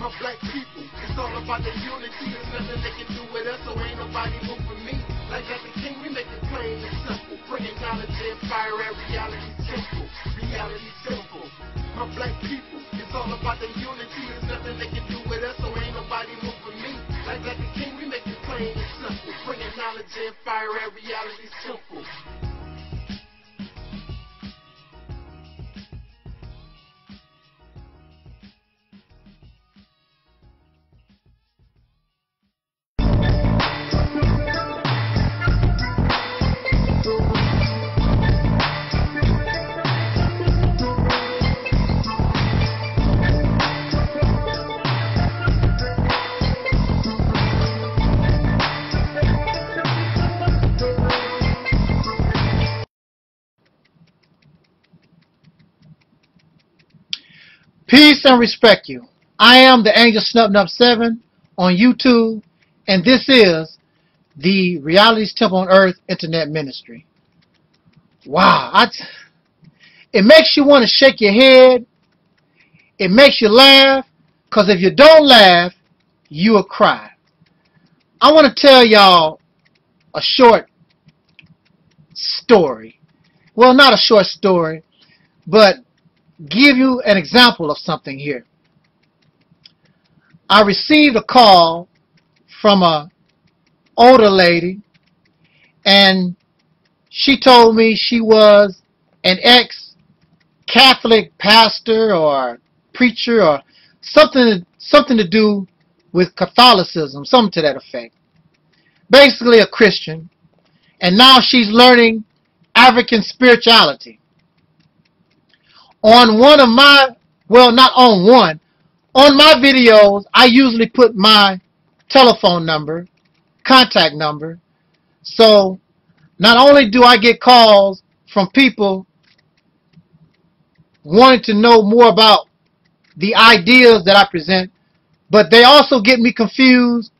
my black people. It's all about the unity. There's nothing they can do with us, so ain't nobody moving me. Like the king, we make it plain and simple. Bringing knowledge and fire at reality simple. Reality simple. My black people, it's all about the unity. There's nothing they can do with us, so ain't nobody moving me. Like the king, we make it plain and simple. Bringing knowledge and fire at reality simple. Peace and respect you. I am the Angel Snub 7 on YouTube, and this is the Reality's Temple on Earth Internet Ministry. Wow, it makes you want to shake your head. It makes you laugh, because if you don't laugh, you will cry. I want to tell y'all a short story. Well, not a short story, but give you an example of something here. I received a call from an older lady, and she told me she was an ex-Catholic pastor or preacher or something to do with Catholicism, something to that effect. Basically a Christian, and now she's learning African spirituality. On one of my, well, not on one, on my videos, I usually put my telephone number, contact number. So not only do I get calls from people wanting to know more about the ideas that I present, but they also get me confused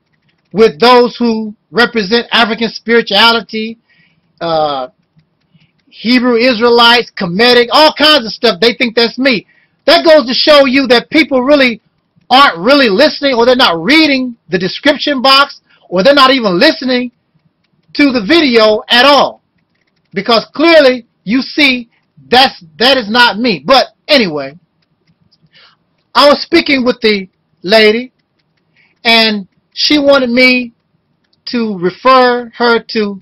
with those who represent African spirituality, Hebrew Israelites, Kemetic, all kinds of stuff. They think that's me. That goes to show you that people really aren't really listening, or they're not reading the description box, or they're not even listening to the video at all. Because clearly you see that is not me. But anyway, I was speaking with the lady, and she wanted me to refer her to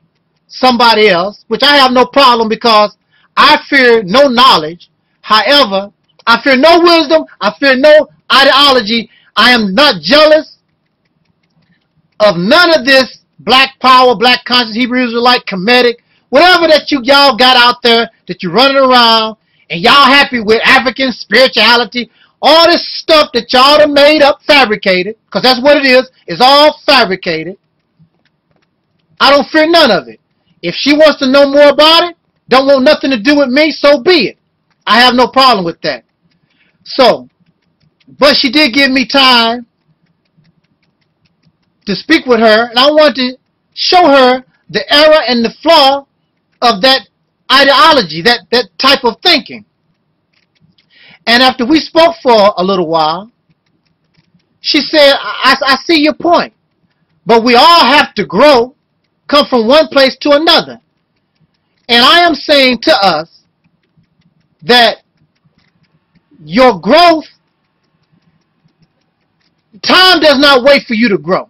somebody else, which I have no problem, because I fear no knowledge. However, I fear no wisdom. I fear no ideology. I am not jealous of none of this black power, black conscience, Hebrew Israelite, Kemetic, whatever that y'all got out there that you're running around and y'all happy with African spirituality, all this stuff that y'all have made up, fabricated, because that's what it is. It's all fabricated. I don't fear none of it. If she wants to know more about it, don't want nothing to do with me, so be it. I have no problem with that. So, but she did give me time to speak with her, and I wanted to show her the error and the flaw of that ideology, that type of thinking. And after we spoke for a little while, she said, I see your point, but we all have to grow, come from one place to another. And I am saying to us that your growth, time does not wait for you to grow.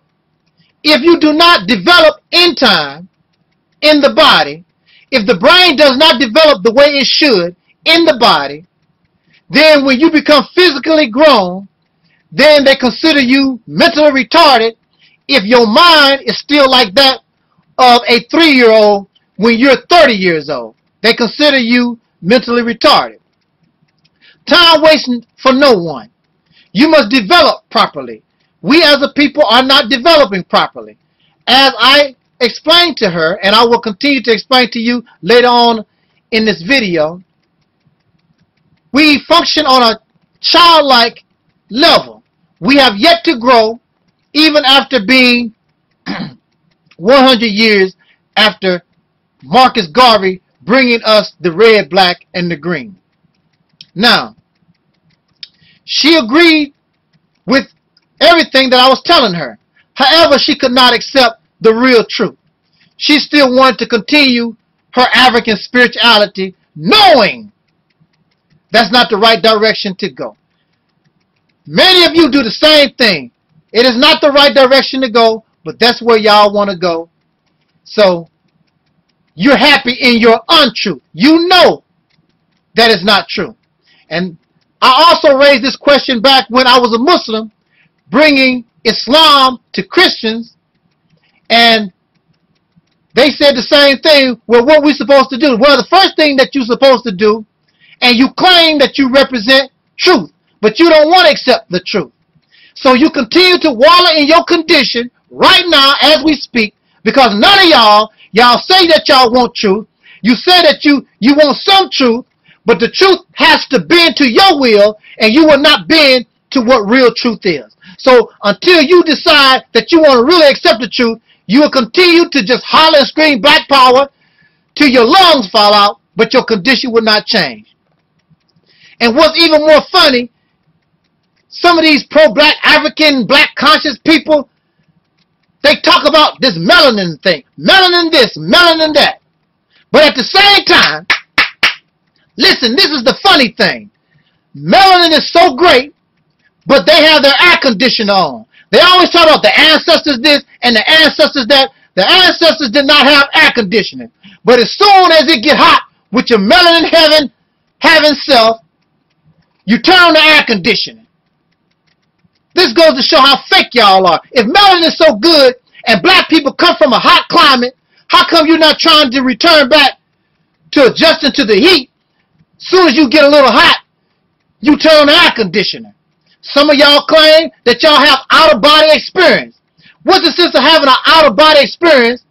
If you do not develop in time in the body, if the brain does not develop the way it should in the body, then when you become physically grown, then they consider you mentally retarded if your mind is still like that of a 3-year-old when you're 30 years old. They consider you mentally retarded. Time wasting for no one. You must develop properly. We as a people are not developing properly. As I explained to her, and I will continue to explain to you later on in this video, we function on a childlike level. We have yet to grow, even after being 100 years after Marcus Garvey bringing us the red, black, and the green. Now, she agreed with everything that I was telling her. However, she could not accept the real truth. She still wanted to continue her African spirituality, knowing that's not the right direction to go. Many of you do the same thing. It is not the right direction to go, but that's where y'all want to go. So, you're happy in your untruth. You know that is not true. And I also raised this question back when I was a Muslim, bringing Islam to Christians, and they said the same thing. Well, what are we supposed to do? Well, the first thing that you're supposed to do, and you claim that you represent truth, but you don't want to accept the truth. So you continue to wallow in your condition right now as we speak, because none of y'all say that y'all want truth. You say that you want some truth, but the truth has to bend to your will, and you will not bend to what real truth is. So until you decide that you want to really accept the truth, you will continue to just holler and scream black power till your lungs fall out, but your condition will not change. And what's even more funny, some of these pro-black African, black conscious people, they talk about this melanin thing. Melanin this, melanin that. But at the same time, listen, this is the funny thing. Melanin is so great, but they have their air conditioner on. They always talk about the ancestors this and the ancestors that. The ancestors did not have air conditioning. But as soon as it get hot with your melanin having self, you turn on the air conditioning. This goes to show how fake y'all are. If melanin is so good and black people come from a hot climate, how come you're not trying to return back to adjusting to the heat? As soon as you get a little hot, you turn on the air conditioner. Some of y'all claim that y'all have out-of-body experience. What's the sense of having an out-of-body experience?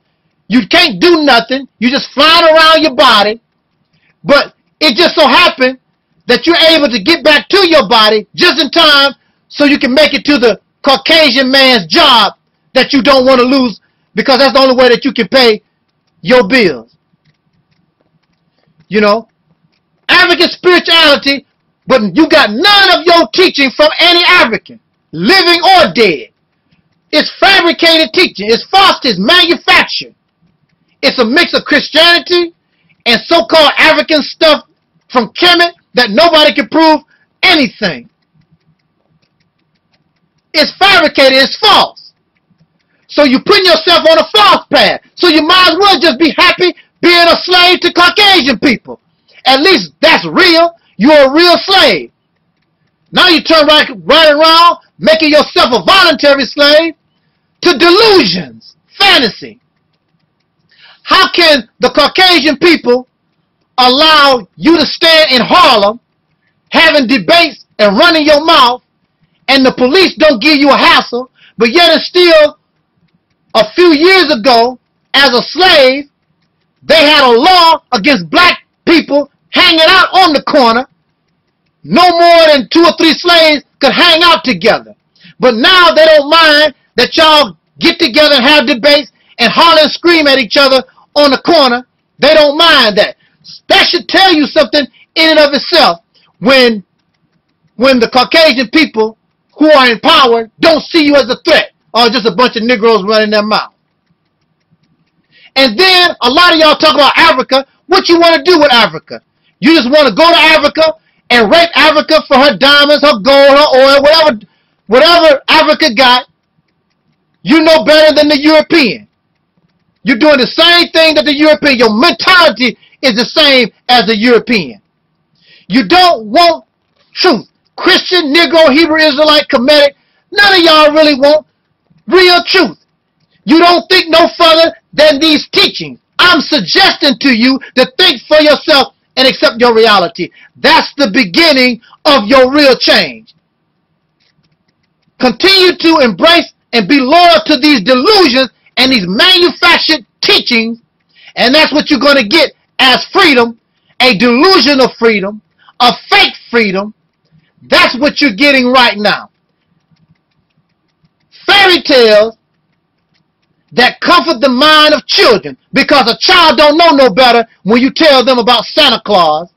You can't do nothing. You're just flying around your body. But it just so happened that you're able to get back to your body just in time so you can make it to the Caucasian man's job that you don't want to lose, because that's the only way that you can pay your bills. You know, African spirituality, but you got none of your teaching from any African, living or dead. It's fabricated teaching. It's false. It's manufactured. It's a mix of Christianity and so-called African stuff from Kemet that nobody can prove anything. It's fabricated. It's false. So you're putting yourself on a false path. So you might as well just be happy being a slave to Caucasian people. At least that's real. You're a real slave. Now you turn right around, making yourself a voluntary slave to delusions, fantasy. How can the Caucasian people allow you to stand in Harlem, having debates and running your mouth, and the police don't give you a hassle, but yet and still, a few years ago, as a slave, they had a law against black people hanging out on the corner. No more than 2 or 3 slaves could hang out together. But now they don't mind that y'all get together and have debates and holler and scream at each other on the corner. They don't mind that. That should tell you something in and of itself when the Caucasian people who are in power don't see you as a threat or just a bunch of Negroes running their mouth. And then a lot of y'all talk about Africa. What you want to do with Africa? You just want to go to Africa and rape Africa for her diamonds, her gold, her oil, whatever Africa got. You know better than the European. You're doing the same thing that the European. Your mentality is the same as the European. You don't want truth. Christian, Negro, Hebrew, Israelite, Kemetic, none of y'all really want real truth. You don't think no further than these teachings. I'm suggesting to you to think for yourself and accept your reality. That's the beginning of your real change. Continue to embrace and be loyal to these delusions and these manufactured teachings, and that's what you're going to get as freedom, a delusion of freedom, a fake freedom. That's what you're getting right now. Fairy tales that comfort the mind of children, because a child don't know no better when you tell them about Santa Claus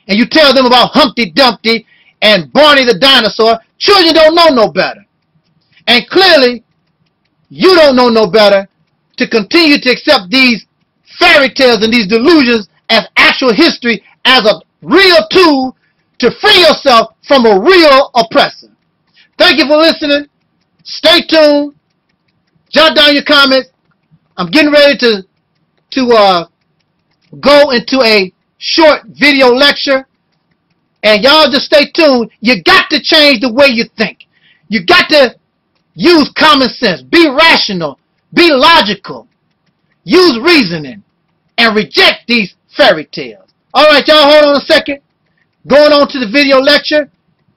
and you tell them about Humpty Dumpty and Barney the dinosaur. Children don't know no better. And clearly, you don't know no better to continue to accept these fairy tales and these delusions as actual history, as a real tool to free yourself from a real oppressor. Thank you for listening. Stay tuned. Jot down your comments. I'm getting ready to go into a short video lecture. And y'all just stay tuned. You got to change the way you think. You got to use common sense. Be rational. Be logical. Use reasoning. And reject these fairy tales. Alright, y'all, hold on a second. Going on to the video lecture.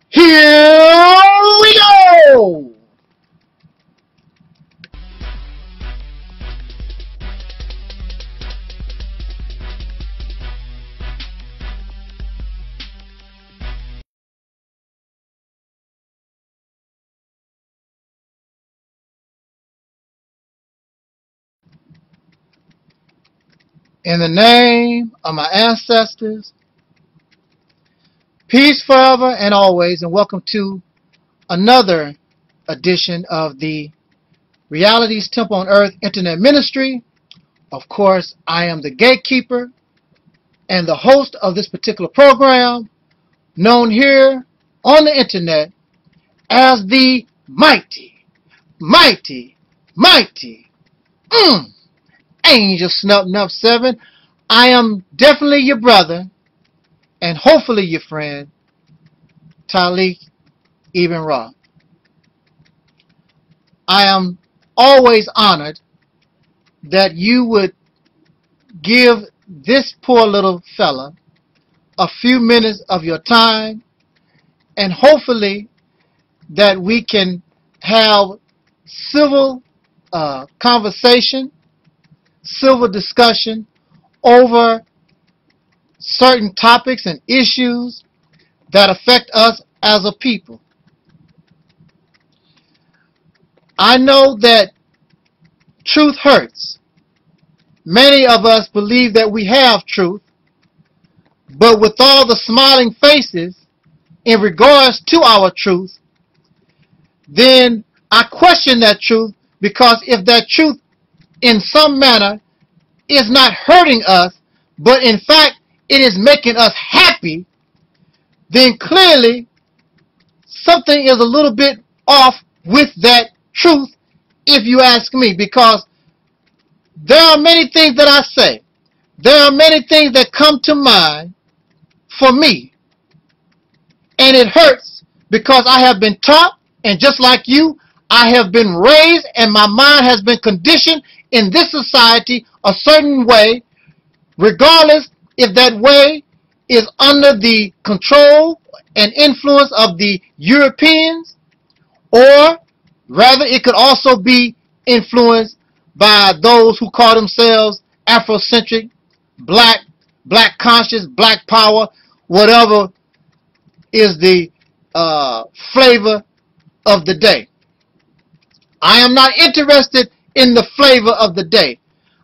Here we go! In the name of my ancestors, peace forever and always, and welcome to another edition of the Reality's Temple on Earth Internet Ministry. Of course, I am the gatekeeper and the host of this particular program, known here on the internet as the mighty Angel Snub 7. I am definitely your brother, and hopefully your friend, Taalik Ibn'rad. I am always honored that you would give this poor little fella a few minutes of your time, and hopefully that we can have civil conversation, civil discussion over certain topics and issues that affect us as a people. I know that truth hurts. Many of us believe that we have truth, but with all the smiling faces in regards to our truth, then I question that truth, because if that truth in some manner is not hurting us, but in fact it is making us happy, then clearly something is a little bit off with that truth, if you ask me. Because there are many things that I say, there are many things that come to mind for me, and it hurts because I have been taught, and just like you, I have been raised and my mind has been conditioned in this society a certain way, regardless if that way is under the control and influence of the Europeans, or rather it could also be influenced by those who call themselves Afrocentric, black conscious, black power, whatever is the flavor of the day. I am not interested in the flavor of the day.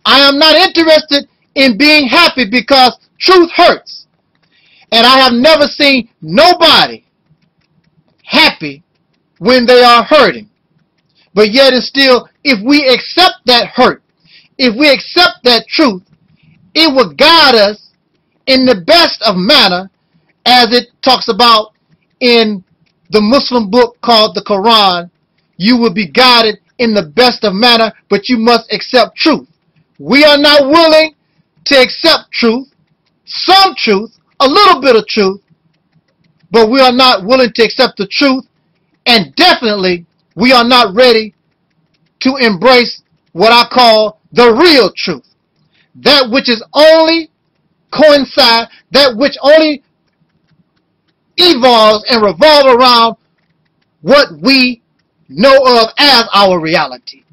I am not interested in being happy, because truth hurts. And I have never seen nobody happy when they are hurting. But yet and still, if we accept that hurt, if we accept that truth, it will guide us in the best of manner, as it talks about in the Muslim book called the Quran. You will be guided in the best of manner, but you must accept truth. We are not willing to accept truth, some truth, a little bit of truth, but we are not willing to accept the truth, and definitely we are not ready to embrace what I call the real truth. That which is only coincide, that which only evolves and revolves around what we know of as our reality.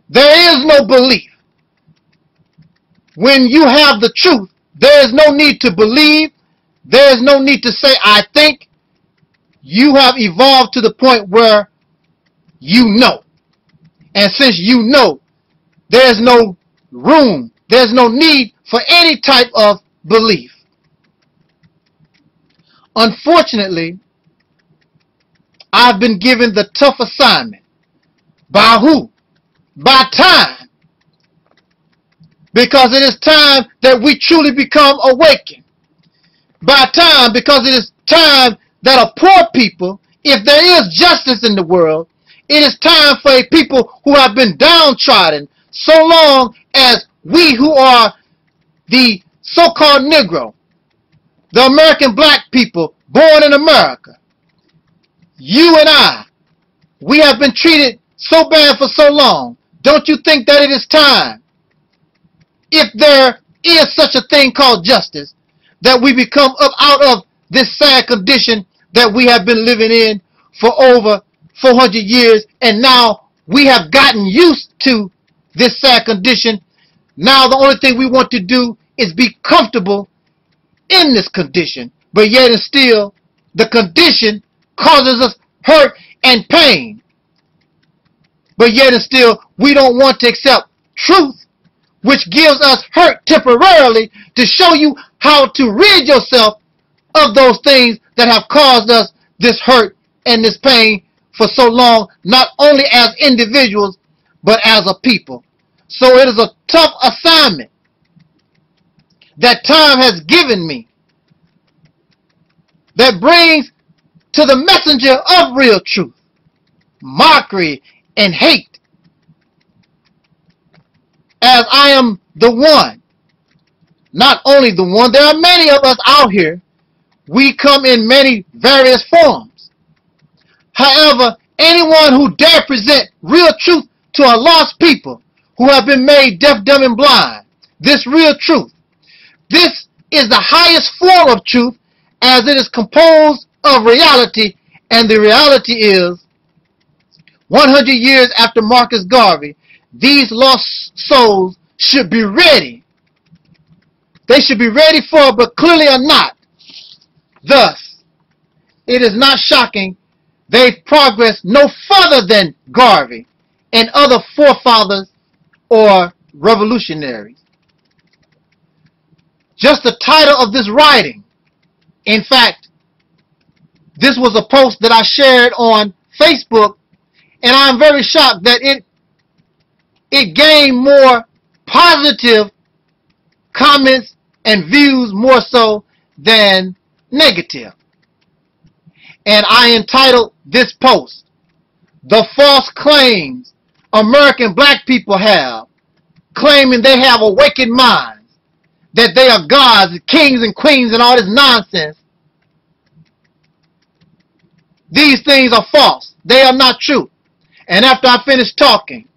There is no belief. When you have the truth, there is no need to believe. There is no need to say, I think. You have evolved to the point where you know. And since you know, there is no room, there is no need for any type of belief. Unfortunately, I've been given the tough assignment By who? By time. Because it is time that we truly become awakened. By time, because it is time that a poor people, if there is justice in the world, it is time for a people who have been downtrodden so long as we who are the so-called Negro, the American black people born in America, you and I, we have been treated so bad for so long. Don't you think that it is time, if there is such a thing called justice, that we become up out of this sad condition that we have been living in for over 400 years, and now we have gotten used to this sad condition. Now the only thing we want to do is be comfortable in this condition, but yet and still the condition causes us hurt and pain. But yet and still we don't want to accept truth, which gives us hurt temporarily, to show you how to rid yourself of those things that have caused us this hurt and this pain for so long, not only as individuals, but as a people. So it is a tough assignment that time has given me, that brings to the messenger of real truth mockery and hate, as I am the one, not only the one, there are many of us out here. We come in many various forms. However, anyone who dare present real truth to a lost people who have been made deaf, dumb, and blind, this real truth, this is the highest form of truth, as it is composed of reality, and the reality is 100 years after Marcus Garvey, these lost souls should be ready. They should be ready for it, but clearly are not. Thus, it is not shocking they've progressed no further than Garvey and other forefathers or revolutionaries. Just the title of this writing. In fact, this was a post that I shared on Facebook, and I'm very shocked that it gained more positive comments and views more so than negative. And I entitled this post, "The False Claims American Black People Have, Claiming They Have Awakened Minds, that they are gods, kings, and queens, and all this nonsense. These things are false. They are not true." And after I finish talking,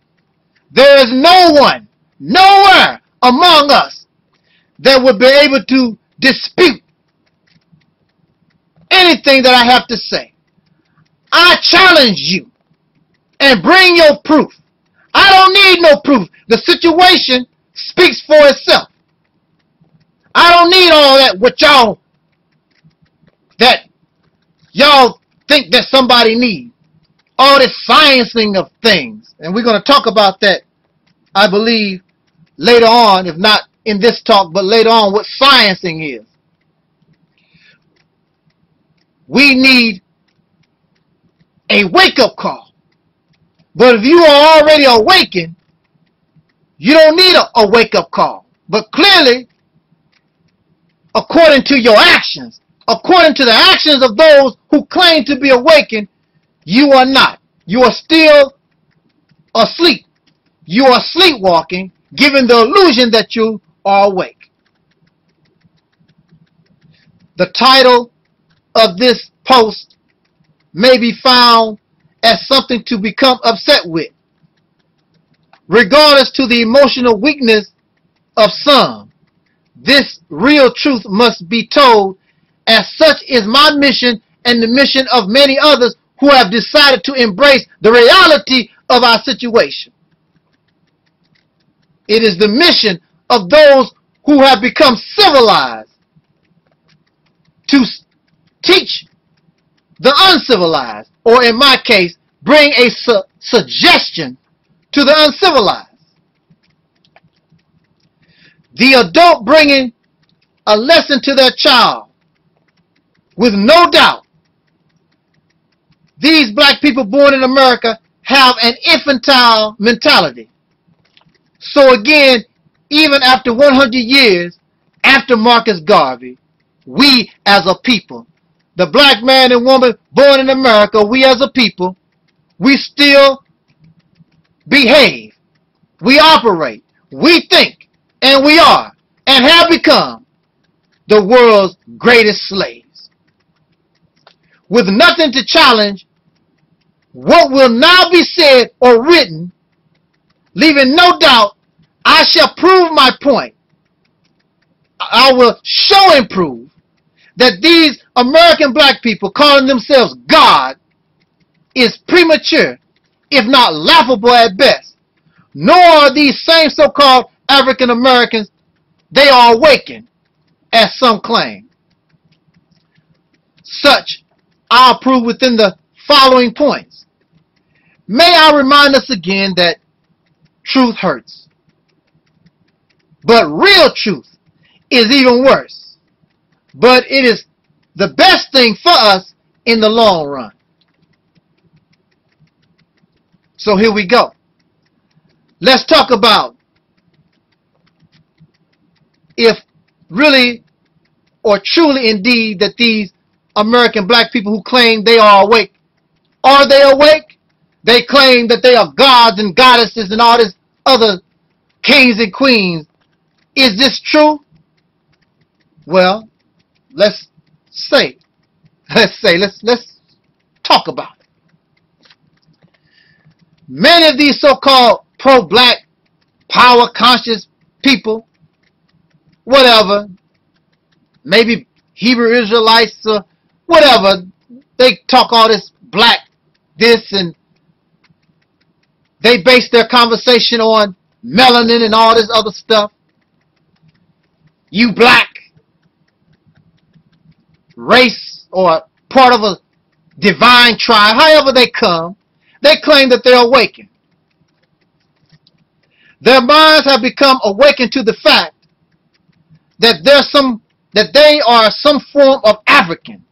there is no one, nowhere among us, that would be able to dispute anything that I have to say. I challenge you, and bring your proof. I don't need no proof. The situation speaks for itself. I don't need all that what y'all think that somebody needs. All this sciencing of things. And we're going to talk about that, I believe, later on, if not in this talk, but later on, what sciencing is. We need a wake-up call. But if you are already awakened, you don't need a wake-up call. But clearly, according to your actions, according to the actions of those who claim to be awakened, you are not. You are still asleep. You are sleepwalking, giving the illusion that you are awake. The title of this post may be found as something to become upset with, regardless to the emotional weakness of some. This real truth must be told, as such is my mission and the mission of many others who have decided to embrace the reality of our situation. It is the mission of those who have become civilized to teach the uncivilized, or in my case, bring a suggestion to the uncivilized. The adult bringing a lesson to their child, with no doubt, these black people born in America have an infantile mentality. So again, even after 100 years after Marcus Garvey, we as a people, the black man and woman born in America, we as a people, we still behave, we operate, we think, and we are, and have become the world's greatest slaves. With nothing to challenge what will now be said or written, leaving no doubt, I shall prove my point. I will show and prove that these American black people calling themselves God is premature, if not laughable at best. Nor are these same so-called African Americans, they are awakened, as some claim. Such I'll prove within the following points. May I remind us again that truth hurts. But real truth is even worse. But it is the best thing for us in the long run. So here we go. Let's talk about if really or truly indeed that these American black people who claim they are awake, are they awake? They claim that they are gods and goddesses and all this other kings and queens. Is this true? Well, let's talk about it. Many of these so-called pro-black, power-conscious people, whatever, maybe Hebrew Israelites or whatever, they talk all this black, this, and they base their conversation on melanin and all this other stuff. You black race or part of a divine tribe, however they come, they claim that they're awakened. Their minds have become awakened to the fact that they are some form of African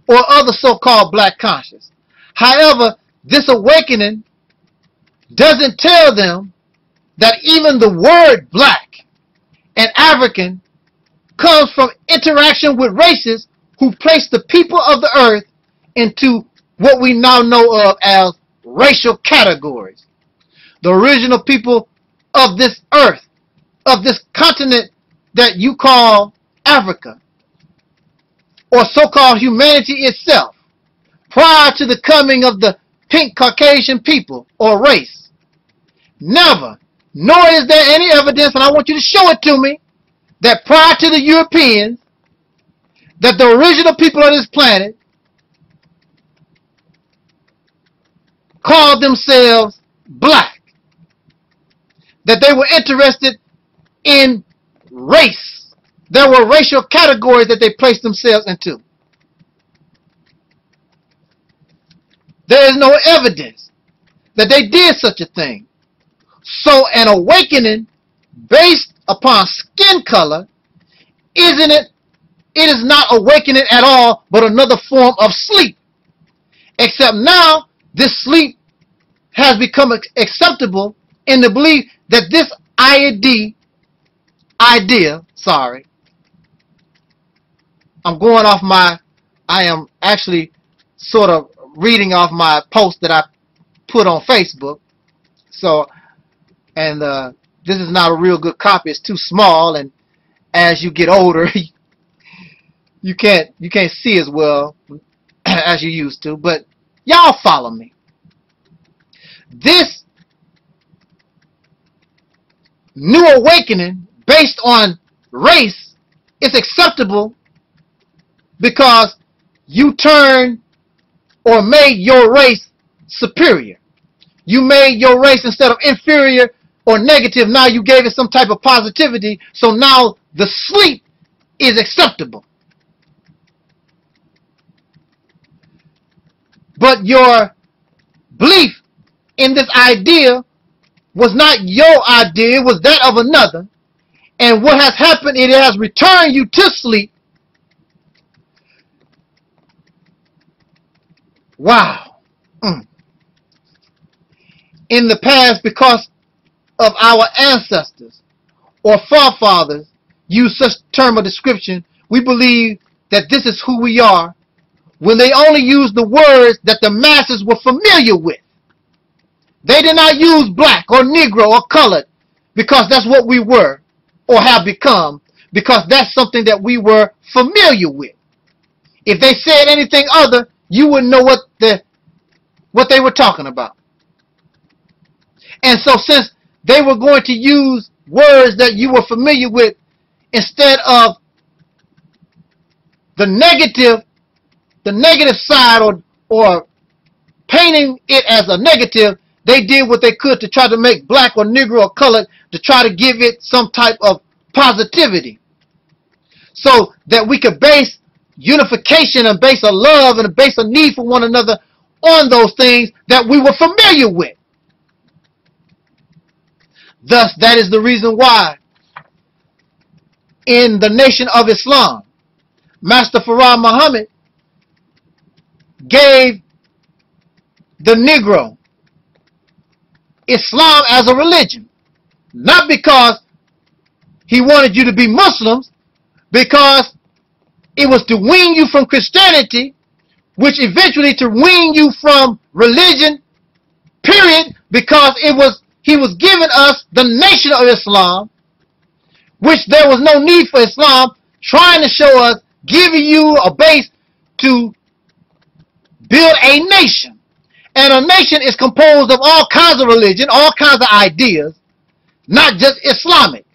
or other so-called black conscious. However, this awakening doesn't tell them that even the word black and African comes from interaction with races who place the people of the earth into what we now know of as racial categories. The original people of this earth, of this continent that you call Africa, or so-called humanity itself, prior to the coming of the pink Caucasian people or race. Never, nor is there any evidence, and I want you to show it to me, that prior to the Europeans, that the original people of this planet called themselves black, that they were interested in race. There were racial categories that they placed themselves into. There is no evidence that they did such a thing. So an awakening based upon skin color, isn't it? It is not awakening at all, but another form of sleep. Except now, this sleep has become acceptable in the belief that this idea, I am actually sort of reading off my post that I put on Facebook. So, and this is not a real good copy. It's too small, and as you get older, you can't see as well as you used to. But y'all follow me. This new awakening based on race is acceptable because you turned or made your race superior. You made your race, instead of inferior or negative, now you gave it some type of positivity, so now the sleep is acceptable. But your belief in this idea was not your idea, it was that of another. And what has happened, it has returned you to sleep. Wow. in the past because of our ancestors or forefathers use such term or description, we believe that this is who we are when they only use the words that the masses were familiar with. They did not use black or Negro or colored because that's what we were or have become, because that's something that we were familiar with. If they said anything other, you wouldn't know what they were talking about. And so since they were going to use words that you were familiar with instead of the negative side or painting it as a negative, they did what they could to try to make black or Negro or colored to try to give it some type of positivity, so that we could base unification and base a love and a base a need for one another on those things that we were familiar with. Thus, that is the reason why in the Nation of Islam, Master Farah Muhammad gave the Negro Islam as a religion, not because he wanted you to be Muslims, because it was to wean you from Christianity, which eventually to wean you from religion, period, because he was giving us the Nation of Islam, which there was no need for Islam, trying to show us, giving you a base to build a nation. And a nation is composed of all kinds of religion, all kinds of ideas, not just Islamic.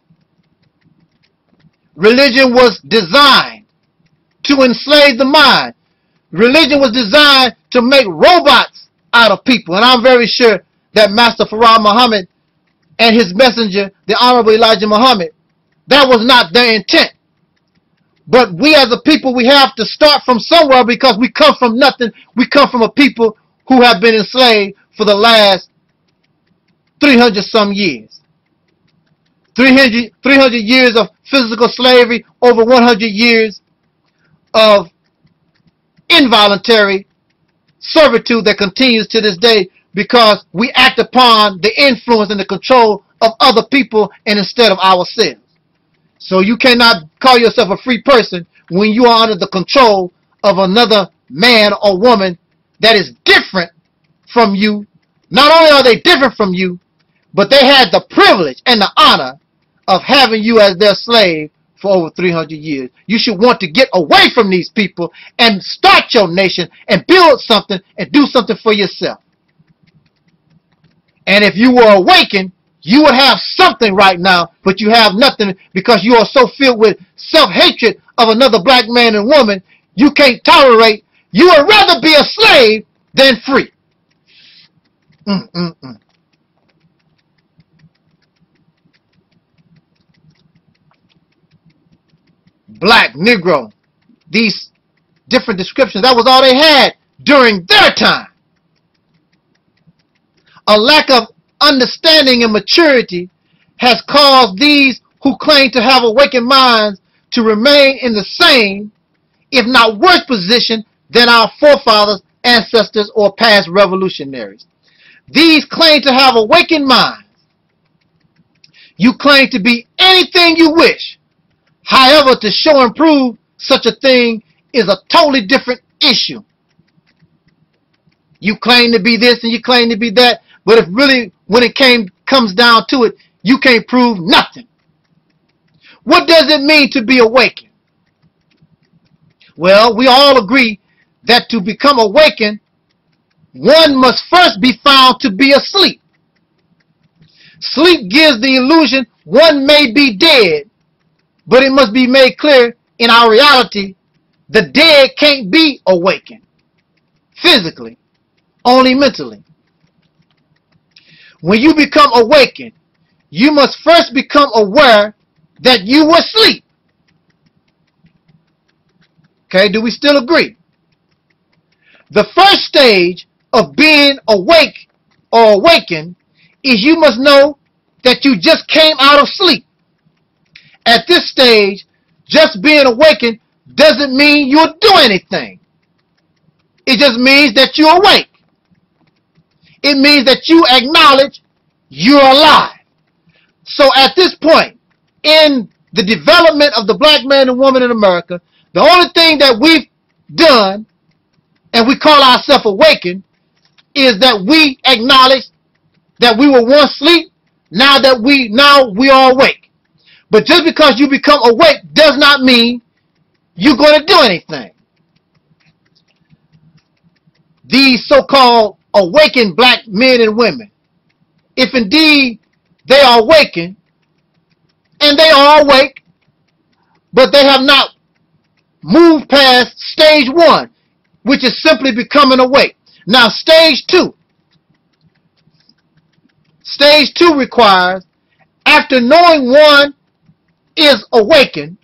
Religion was designed to enslave the mind. Religion was designed to make robots out of people. And I'm very sure that Master Farah Muhammad and his messenger, the Honorable Elijah Muhammad, that was not their intent. But we as a people, we have to start from somewhere, because we come from nothing. We come from a people who have been enslaved for the last 300 some years. 300 years of physical slavery, over 100 years of involuntary servitude that continues to this day, because we act upon the influence and the control of other people and instead of ourselves. So you cannot call yourself a free person when you are under the control of another man or woman that is different from you. Not only are they different from you, but they had the privilege and the honor of having you as their slave for over 300 years. You should want to get away from these people and start your nation and build something and do something for yourself. And if you were awakened, you would have something right now, but you have nothing because you are so filled with self-hatred of another black man and woman, you can't tolerate. You would rather be a slave than free. Black, Negro, these different descriptions, that was all they had during their time. A lack of understanding and maturity has caused these who claim to have awakened minds to remain in the same, if not worse position than our forefathers, ancestors, or past revolutionaries. These claim to have awakened minds. You claim to be anything you wish. However, to show and prove such a thing is a totally different issue. You claim to be this and you claim to be that, but if really, when it comes down to it, you can't prove nothing. What does it mean to be awakened? Well, we all agree that to become awakened, one must first be found to be asleep. Sleep gives the illusion one may be dead, but it must be made clear in our reality, the dead can't be awakened physically, only mentally. When you become awakened, you must first become aware that you were asleep. Okay, do we still agree? The first stage of being awake or awakened is you must know that you just came out of sleep. At this stage, just being awakened doesn't mean you'll do anything. It just means that you're awake. It means that you acknowledge you're alive. So at this point in the development of the black man and woman in America, the only thing that we've done, and we call ourselves awakened, is that we acknowledge that we were once asleep, now we are awake. But just because you become awake does not mean you're going to do anything. These so-called awakened black men and women, if indeed they are awakened, and they are awake, but they have not moved past stage 1, which is simply becoming awake. Now stage 2. Stage 2 requires, after knowing one is awakened,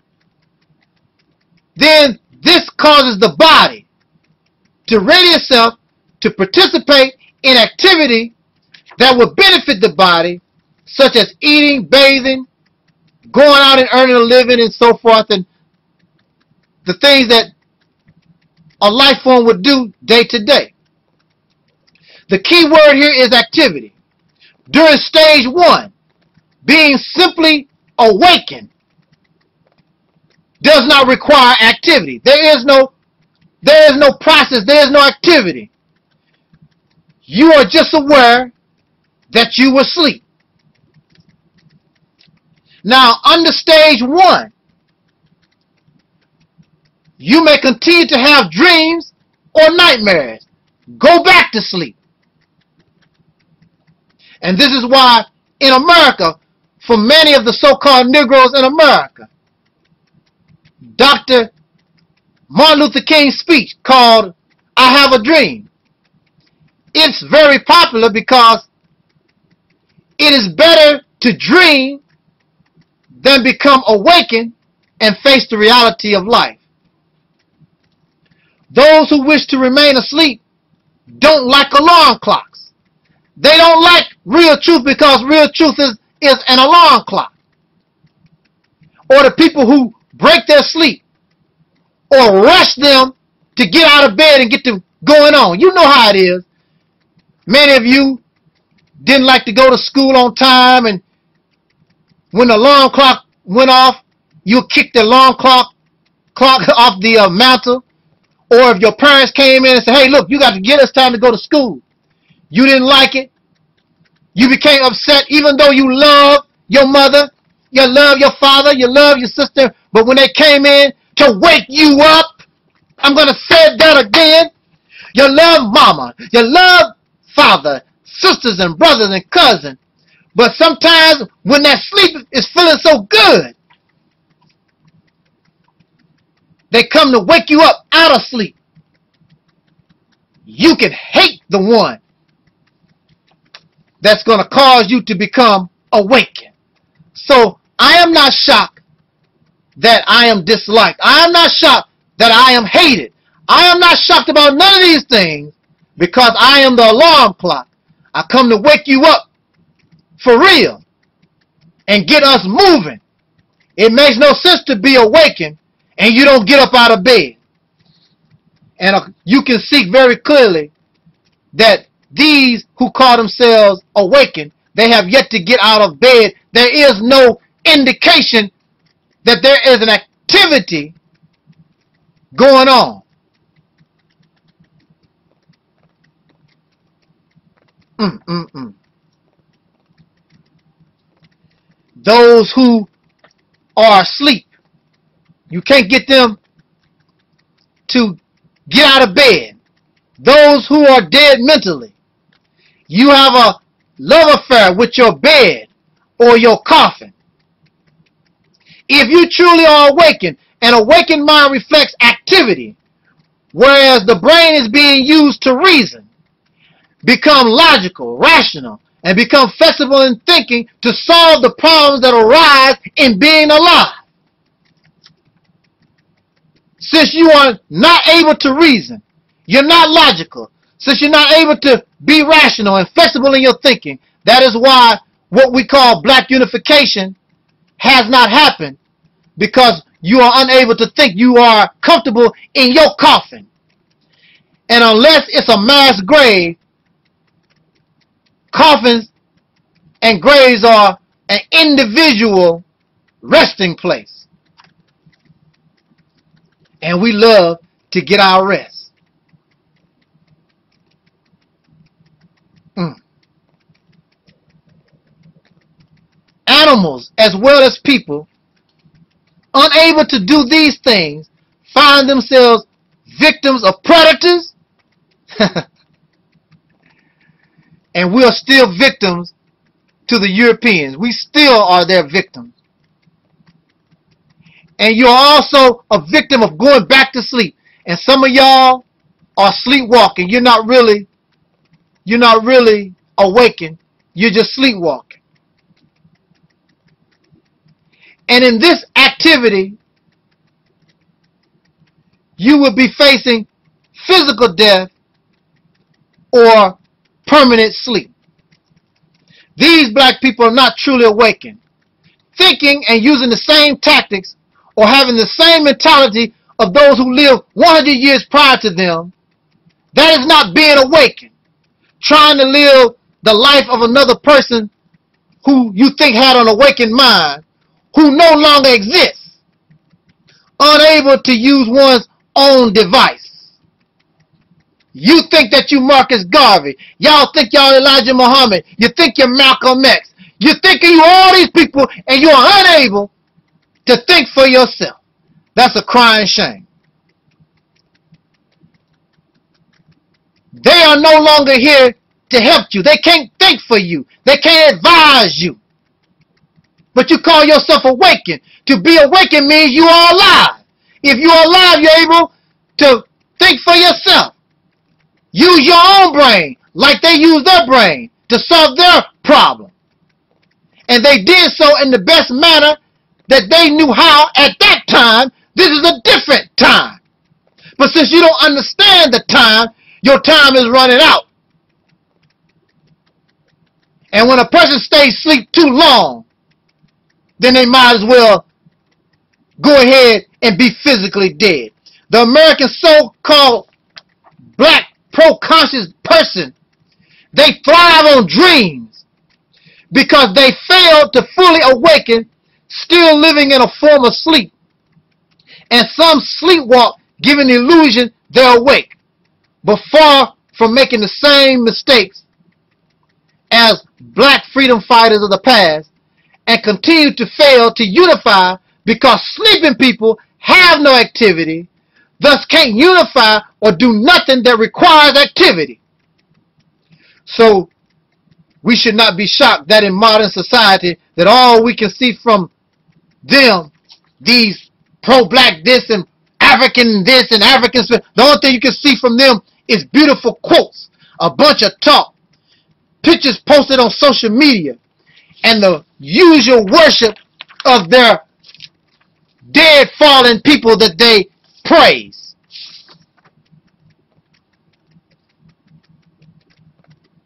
then this causes the body to ready itself to participate in activity that will benefit the body, such as eating, bathing, going out and earning a living, and so forth, and the things that a life form would do day to day. The key word here is activity. During stage 1, being simply awakened does not require activity. There is no process, there is no activity. You are just aware that you were asleep. Now, under stage 1, you may continue to have dreams or nightmares. Go back to sleep. And this is why in America, for many of the so-called Negroes in America, Dr. Martin Luther King's speech called I Have a Dream, it's very popular because it is better to dream than become awakened and face the reality of life. Those who wish to remain asleep don't like alarm clocks. They don't like real truth because real truth is an alarm clock. Or the people who break their sleep or rush them to get out of bed and get them going on. You know how it is. Many of you didn't like to go to school on time, and when the alarm clock went off, you kicked the alarm clock off the mantle. Or if your parents came in and said, hey, look, you got to get us time to go to school. You didn't like it. You became upset even though you love your mother, you love your father, you love your sister. But when they came in to wake you up, I'm going to say that again. You love mama, you love father, sisters and brothers and cousins. But sometimes when that sleep is feeling so good, they come to wake you up out of sleep. You can hate the one that's going to cause you to become awakened. So I am not shocked that I am disliked. I am not shocked that I am hated. I am not shocked about none of these things because I am the alarm clock. I come to wake you up for real and get us moving. It makes no sense to be awakened and you don't get up out of bed. And you can see very clearly that these who call themselves awakened, they have yet to get out of bed. There is no indication that there is an activity going on. Those who are asleep, you can't get them to get out of bed. Those who are dead mentally, you have a love affair with your bed or your coffin. If you truly are awakened, an awakened mind reflects activity, whereas the brain is being used to reason, become logical, rational, and become flexible in thinking to solve the problems that arise in being alive. Since you are not able to reason, you're not logical, since you're not able to be rational and flexible in your thinking, that is why what we call black unification has not happened, because you are unable to think. You are comfortable in your coffin. And unless it's a mass grave, coffins and graves are an individual resting place. And we love to get our rest. Animals, as well as people, unable to do these things, find themselves victims of predators, and we are still victims to the Europeans. We still are their victims. And you're also a victim of going back to sleep. And some of y'all are sleepwalking. You're not really awakened. You're just sleepwalking. And in this activity, you will be facing physical death or permanent sleep. These black people are not truly awakened. Thinking and using the same tactics or having the same mentality of those who lived 100 years prior to them, that is not being awakened. Trying to live the life of another person who you think had an awakened mind, who no longer exists, unable to use one's own device. You think that you Marcus Garvey. Y'all think y'all Elijah Muhammad. You think you're Malcolm X. You think you all these people and you're unable to think for yourself. That's a crying shame. They are no longer here to help you. They can't think for you. They can't advise you. But you call yourself awakened. To be awakened means you are alive. If you are alive, you're able to think for yourself. Use your own brain like they use their brain to solve their problem. And they did so in the best manner that they knew how at that time. This is a different time. But since you don't understand the time, your time is running out. And when a person stays asleep too long, then they might as well go ahead and be physically dead. The American so-called black pro-conscious person, they thrive on dreams because they fail to fully awaken, still living in a form of sleep. And some sleepwalk, giving the illusion they're awake, but far from making the same mistakes as black freedom fighters of the past, and continue to fail to unify because sleeping people have no activity, thus can't unify or do nothing that requires activity. So we should not be shocked that in modern society that all we can see from them, these pro-black this and African this and African, the only thing you can see from them is beautiful quotes, a bunch of talk, pictures posted on social media, and the usual worship of their dead fallen people that they praise.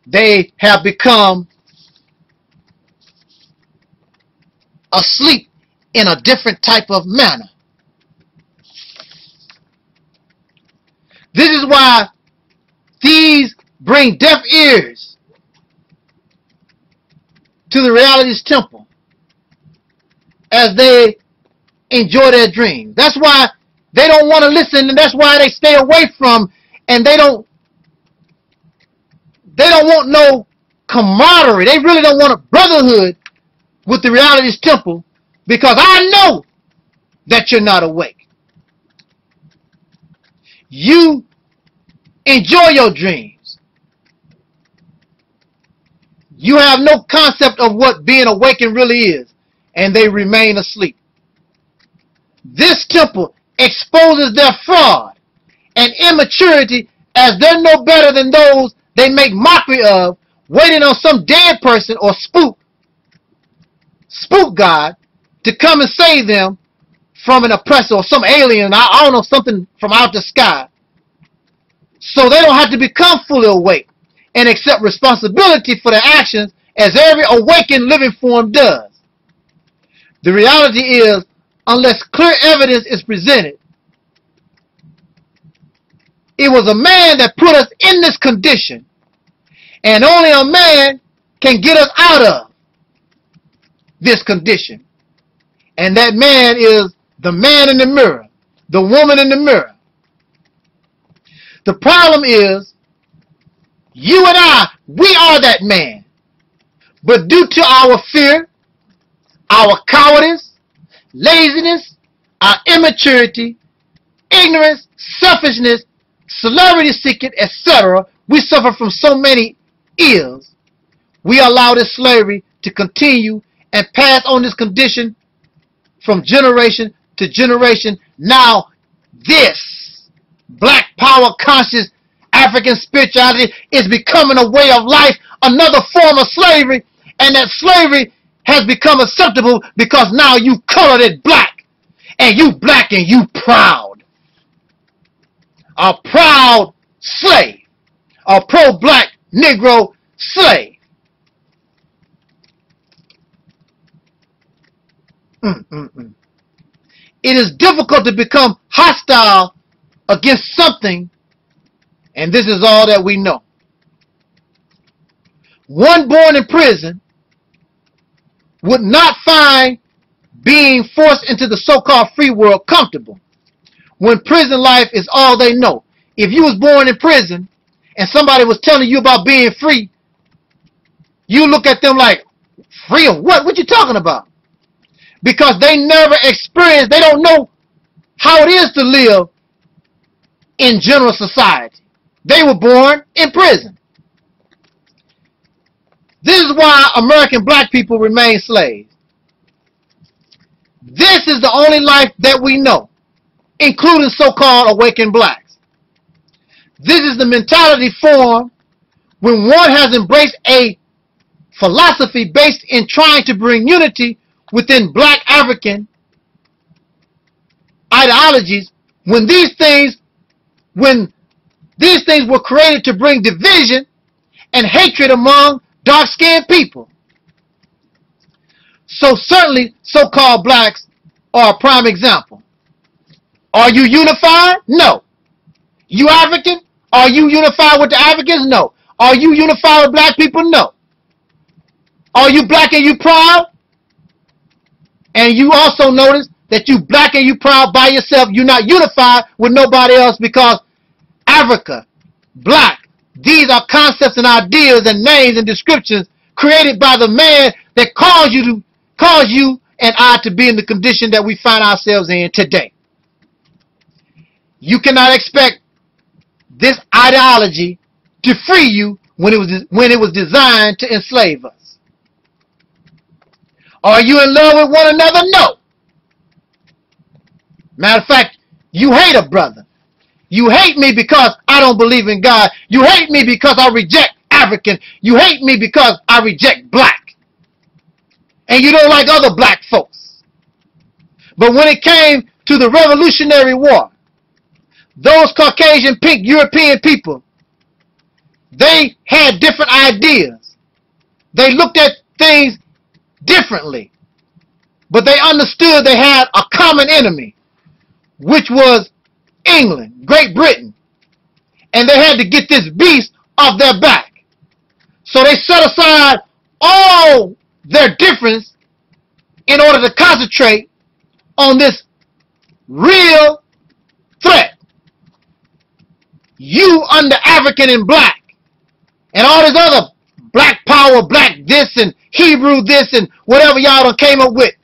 They have become asleep in a different type of manner. This is why these bring deaf ears to the Reality's temple as they enjoy their dreams. That's why they don't want to listen, and that's why they stay away from, and they don't want no camaraderie. They really don't want a brotherhood with the Reality's temple, because I know that you're not awake. You enjoy your dreams. You have no concept of what being awakened really is, and they remain asleep. This temple exposes their fraud and immaturity, as they're no better than those they make mockery of, waiting on some dead person or spook god to come and save them from an oppressor or some alien, I don't know, something from out the sky. So they don't have to become fully awake and accept responsibility for their actions as every awakened living form does. The reality is, unless clear evidence is presented, it was a man that put us in this condition, and only a man can get us out of this condition. And that man is the man in the mirror, the woman in the mirror. The problem is, you and I, we are that man. But due to our fear, our cowardice, laziness, our immaturity, ignorance, selfishness, celebrity seeking, etc., we suffer from so many ills. We allow this slavery to continue and pass on this condition from generation to generation. Now, this black power conscious African spirituality is becoming a way of life, another form of slavery, and that slavery has become acceptable because now you colored it black, and you black and you proud. A proud slave, a pro-black Negro slave. It is difficult to become hostile against something, and this is all that we know. One born in prison would not find being forced into the so-called free world comfortable when prison life is all they know. If you was born in prison and somebody was telling you about being free, you look at them like, free of what? What you talking about? Because they never experienced, they don't know how it is to live in general society. They were born in prison. This is why American black people remain slaves. This is the only life that we know, including so-called awakened blacks. This is the mentality formed when one has embraced a philosophy based in trying to bring unity within black African ideologies, when these things were created to bring division and hatred among dark-skinned people. So certainly so-called blacks are a prime example. Are you unified? No. You African? Are you unified with the Africans? No. Are you unified with black people? No. Are you black and you proud? And you also notice that you black and you proud by yourself. You're not unified with nobody else, because Africa, black, these are concepts and ideas and names and descriptions created by the man that caused you and I to be in the condition that we find ourselves in today. You cannot expect this ideology to free you when it was designed to enslave us. Are you in love with one another? No. Matter of fact, you hate a brother. You hate me because I don't believe in God. You hate me because I reject African. You hate me because I reject black. And you don't like other black folks. But when it came to the Revolutionary War, those Caucasian pink European people, they had different ideas. They looked at things differently. But they understood they had a common enemy, which was England, Great Britain. And they had to get this beast off their back. So they set aside all their difference in order to concentrate on this real threat. You under African and black, and all this other black power, black this and Hebrew this and whatever y'all done came up with.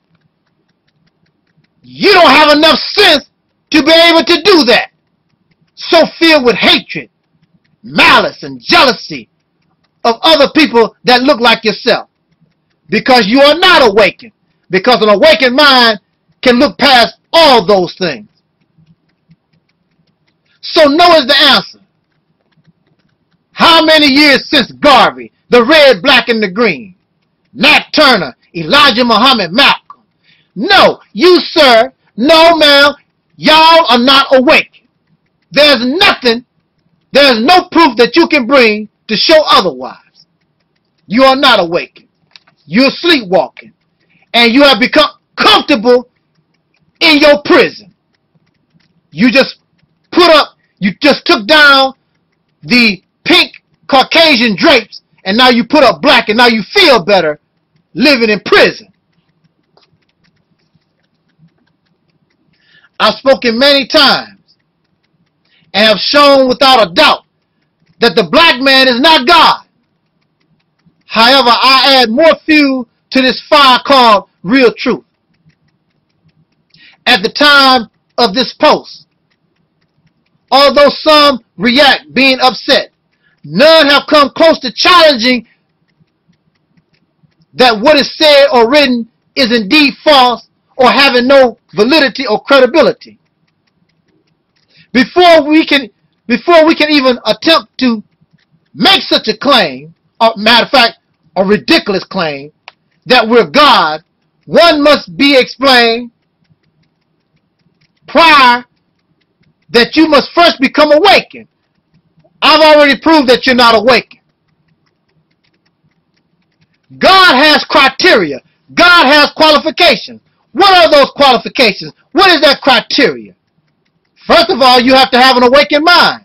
You don't have enough sense to be able to do that. So filled with hatred, malice, and jealousy of other people that look like yourself. Because you are not awakened. Because an awakened mind can look past all those things. So no is the answer. How many years since Garvey, the red, black, and the green? Nat Turner, Elijah Muhammad, Malcolm. No, you sir, no ma'am, y'all are not awake. There's nothing, there's no proof that you can bring to show otherwise. You are not awakened. You're sleepwalking. And you have become comfortable in your prison. You just you just took down the pink Caucasian drapes and now you put up black, and now you feel better living in prison. I've spoken many times and have shown without a doubt that the black man is not God. However, I add more fuel to this fire called real truth. At the time of this post, although some react being upset, none have come close to challenging that what is said or written is indeed false or having no validity or credibility. Before we can even attempt to make such a claim, or matter of fact, a ridiculous claim, that we're God, one must be explained prior that you must first become awakened. I've already proved that you're not awakened. God has criteria. God has qualifications. What are those qualifications? What is that criteria? First of all, you have to have an awakened mind.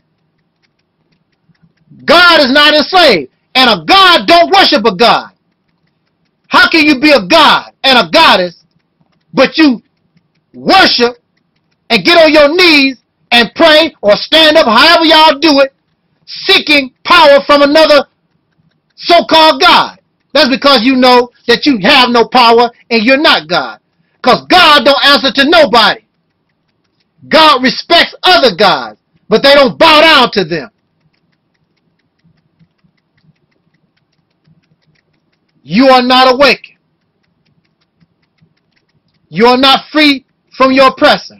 God is not enslaved, and a God don't worship a God. How can you be a god and a goddess, but you worship and get on your knees and pray or stand up, however y'all do it, seeking power from another so-called God? That's because you know that you have no power and you're not God. Because God don't answer to nobody. God respects other gods, but they don't bow down to them. You are not awakened. You are not free from your oppressor.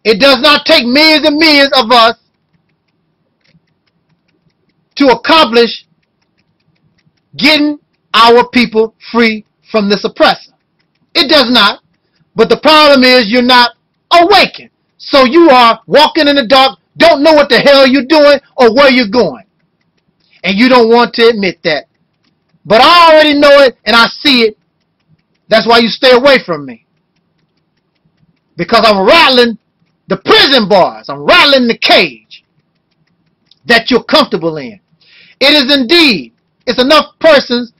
It does not take millions and millions of us to accomplish getting our people free from this oppressor. It does not. But the problem is you're not awakened. So you are walking in the dark, don't know what the hell you're doing or where you're going. And you don't want to admit that. But I already know it and I see it. That's why you stay away from me. Because I'm rattling the prison bars. I'm rattling the cage that you're comfortable in. It is indeed, it's enough persons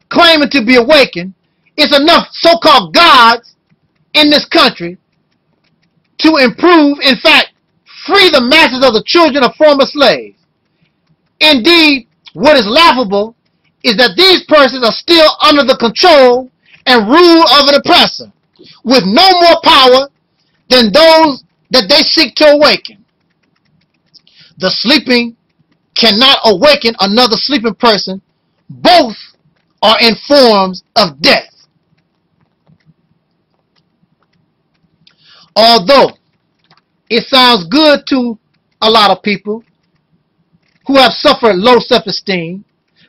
claiming to be awakened. It's enough so-called gods in this country to improve, in fact, free the masses of the children of former slaves. Indeed, what is laughable is that these persons are still under the control and rule of an oppressor with no more power than those that they seek to awaken. The sleeping cannot awaken another sleeping person. Both are in forms of death. Although it sounds good to a lot of people who have suffered low self-esteem,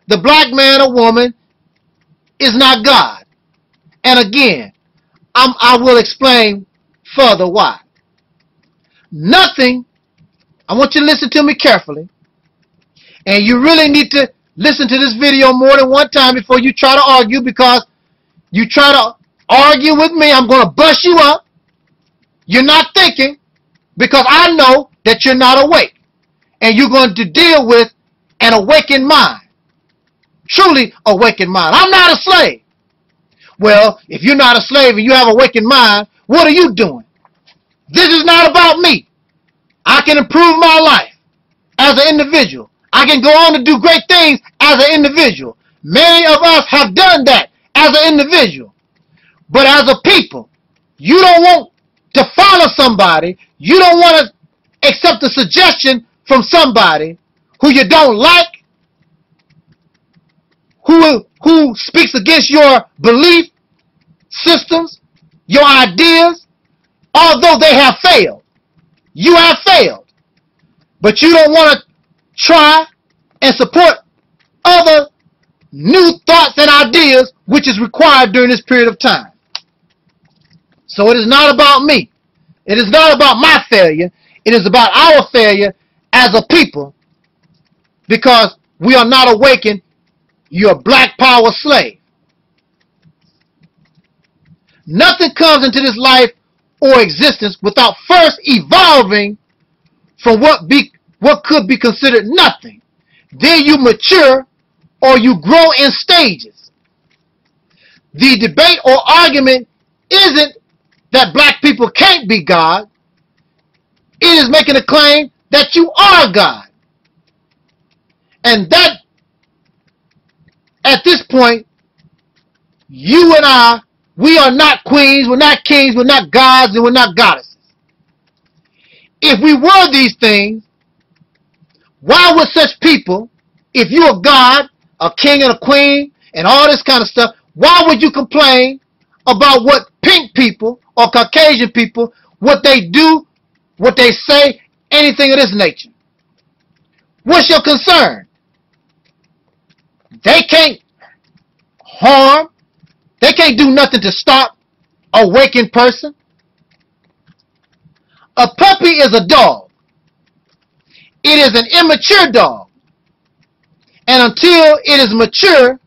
the black man or woman is not God. And again, I will explain further why. Nothing, I want you to listen to me carefully, and you really need to listen to this video more than one time before you try to argue, because you try to argue with me, I'm going to bust you up. You're not thinking, because I know that you're not awake, and you're going to deal with an awakened mind. Truly awakened mind. I'm not a slave. Well, if you're not a slave and you have an awakened mind, what are you doing? This is not about me. I can improve my life as an individual. I can go on to do great things as an individual. Many of us have done that as an individual. But as a people, you don't want to follow somebody. You don't want to accept a suggestion from somebody who you don't like, who speaks against your belief systems, your ideas, although they have failed. You have failed. But you don't want to try and support other new thoughts and ideas which is required during this period of time. So it is not about me. It is not about my failure. It is about our failure as a people, because we are not awakened. You're a black power slave. Nothing comes into this life or existence without first evolving from what could be considered nothing. then you mature or you grow in stages. The debate or argument isn't that black people can't be God. It is making a claim that you are God. And that, at this point, you and I, we are not queens, we're not kings, we're not gods, and we're not goddesses. If we were these things, why would such people, if you're a god, a king and a queen, and all this kind of stuff, why would you complain about what pink people or Caucasian people, what they do, what they say, anything of this nature? What's your concern? They can't harm, they can't do nothing to stop a waking person. A puppy is a dog. It is an immature dog. And until it is mature,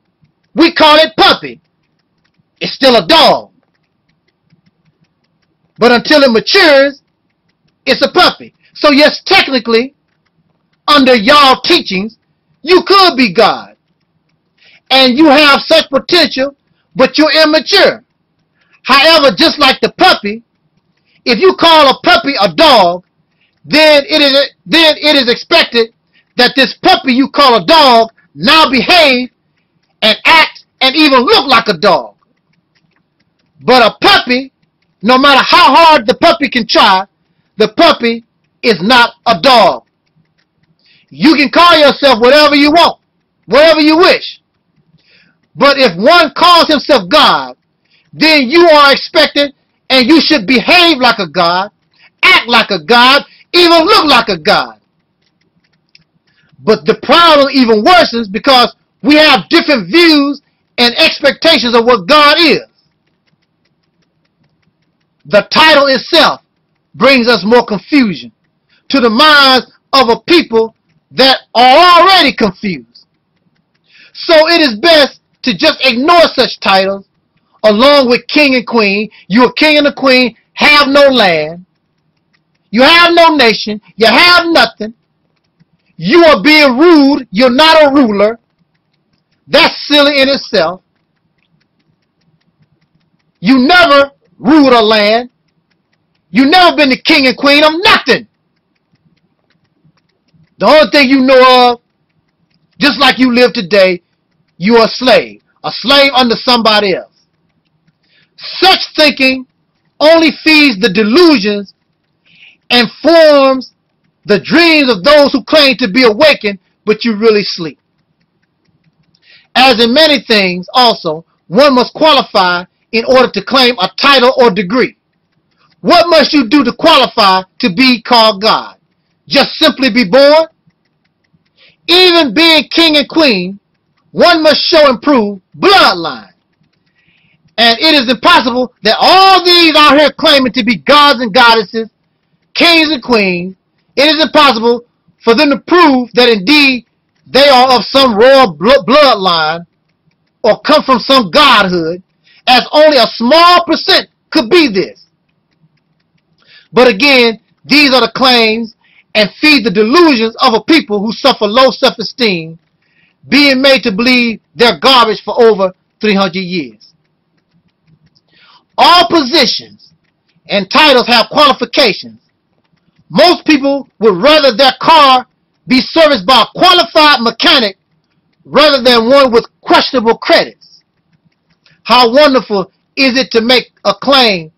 we call it puppy. It's still a dog. But until it matures, it's a puppy. So yes, technically, under y'all teachings, you could be God. And you have such potential, but you're immature. However, just like the puppy, if you call a puppy a dog, then it is expected that this puppy you call a dog now behave and act and even look like a dog. But a puppy, no matter how hard the puppy can try, the puppy is not a dog. You can call yourself whatever you want, whatever you wish. But if one calls himself God, then you are expected and you should behave like a God, act like a God, even look like a God. But the problem even worsens because we have different views and expectations of what God is. The title itself brings us more confusion to the minds of a people that are already confused. So it is best to just ignore such titles along with king and queen. You're a king and a queen, have no land. You have no nation. You have nothing. You are being ruled. You're not a ruler. That's silly in itself. You never ruled a land. You never been the king and queen of nothing. The only thing you know of, just like you live today, you are a slave under somebody else. Such thinking only feeds the delusions and forms the dreams of those who claim to be awakened, but you really sleep. As in many things also, one must qualify in order to claim a title or degree. What must you do to qualify to be called God? Just simply be born? Even being king and queen, one must show and prove bloodline. And it is impossible that all these out here claiming to be gods and goddesses, kings and queens, it is impossible for them to prove that indeed they are of some royal bloodline or come from some godhood, as only a small percent could be this. But again, these are the claims and feed the delusions of a people who suffer low self-esteem, being made to believe they're garbage for over 300 years. All positions and titles have qualifications. Most people would rather their car be serviced by a qualified mechanic rather than one with questionable credits. How wonderful is it to make a claim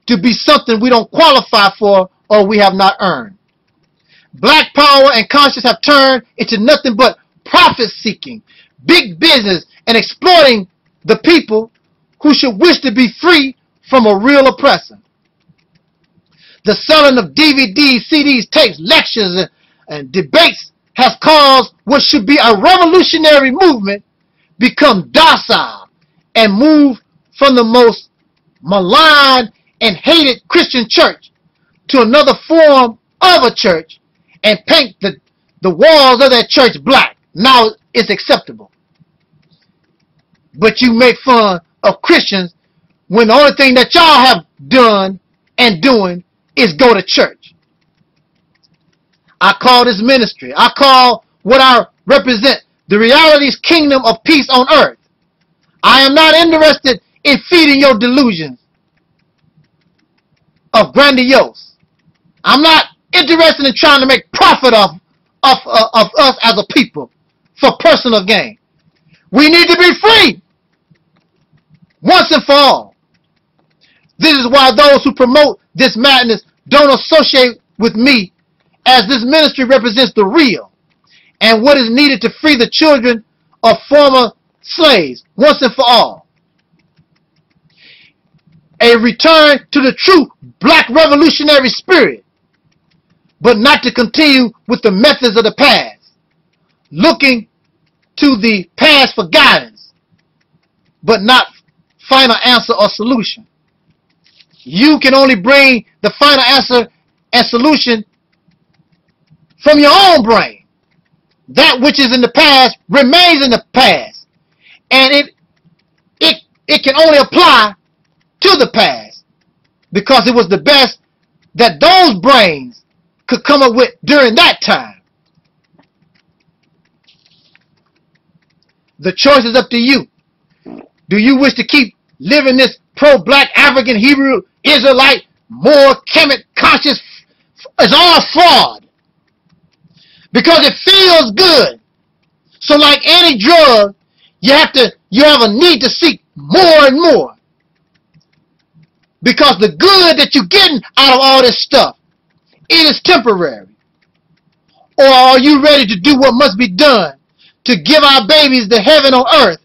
to be something we don't qualify for or we have not earned. Black power and conscience have turned into nothing but profit-seeking, big business, and exploiting the people who should wish to be free from a real oppressor. The selling of DVDs, CDs, tapes, lectures, and debates has caused what should be a revolutionary movement become docile and move from the most maligned and hated Christian church to another form of a church and paint the walls of that church black. Now it's acceptable. But you make fun of Christians when the only thing that y'all have done and doing is go to church. I call this ministry. I call what represent the reality's kingdom of peace on earth. I am not interested in feeding your delusions of grandiose. I'm not interested in trying to make profit of us as a people for personal gain. We need to be free once and for all. This is why those who promote this madness don't associate with me, as this ministry represents the real and what is needed to free the children of former slaves once and for all. A return to the true black revolutionary spirit, but not to continue with the methods of the past, looking to the past for guidance, but not final answer or solution. You can only bring the final answer and solution from your own brain. That which is in the past remains in the past, and it can only apply to the past because it was the best that those brains could come up with during that time. The choice is up to you. Do you wish to keep living this pro-black African Hebrew Israelite more Kemet conscious? It's all fraud because it feels good. So like any drug, you have a need to seek more and more, because the good that you're getting out of all this stuff, it is temporary. Or are you ready to do what must be done to give our babies the heaven on earth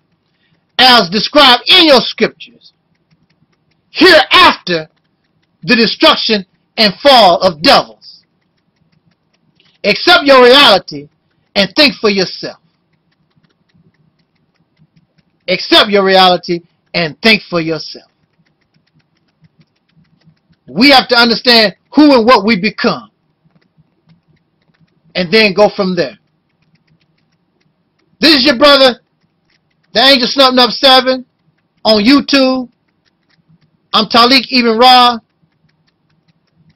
as described in your scriptures, hereafter the destruction and fall of devils? Accept your reality and think for yourself. Accept your reality and think for yourself. We have to understand who and what we become, and then go from there. This is your brother, the Angel Snubbing Up 7, on YouTube. I'm Taalik Ibn'rad.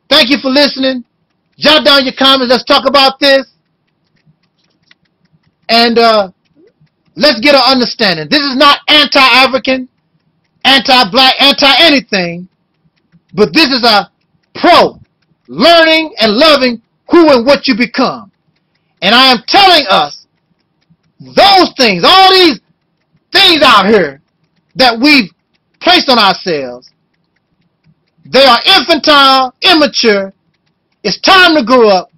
Thank you for listening. Jot down your comments. Let's talk about this. And let's get an understanding. This is not anti-African, anti-black, anti-anything. But this is a pro-learning and loving who and what you become. And I am telling us those things, all these things out here that we've placed on ourselves, they are infantile, immature. It's time to grow up.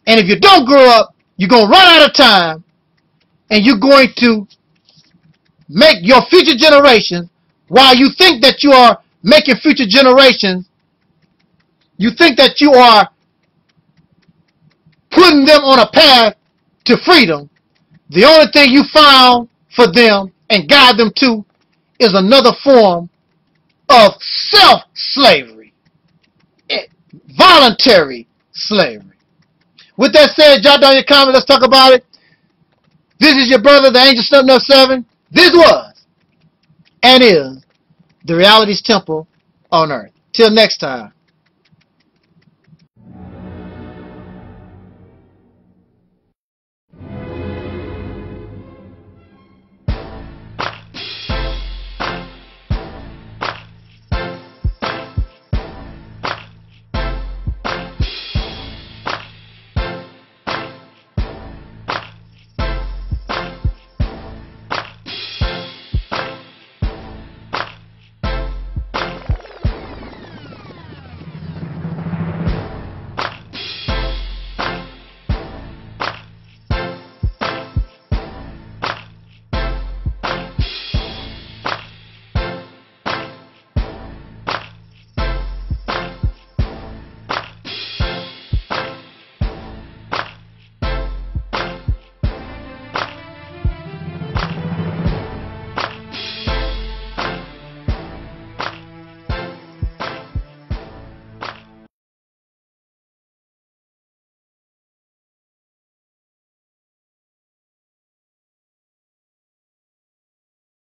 And if you don't grow up, you're going to run out of time. And you're going to make your future generations, while you think that you are making future generations, you think that you are putting them on a path to freedom. The only thing you found for them and guide them to is another form of self-slavery, voluntary slavery. With that said, jot down your comments. Let's talk about it. This is your brother, the Angel Snubbing Up 7. This was and is the Reality's Temple on earth. Till next time.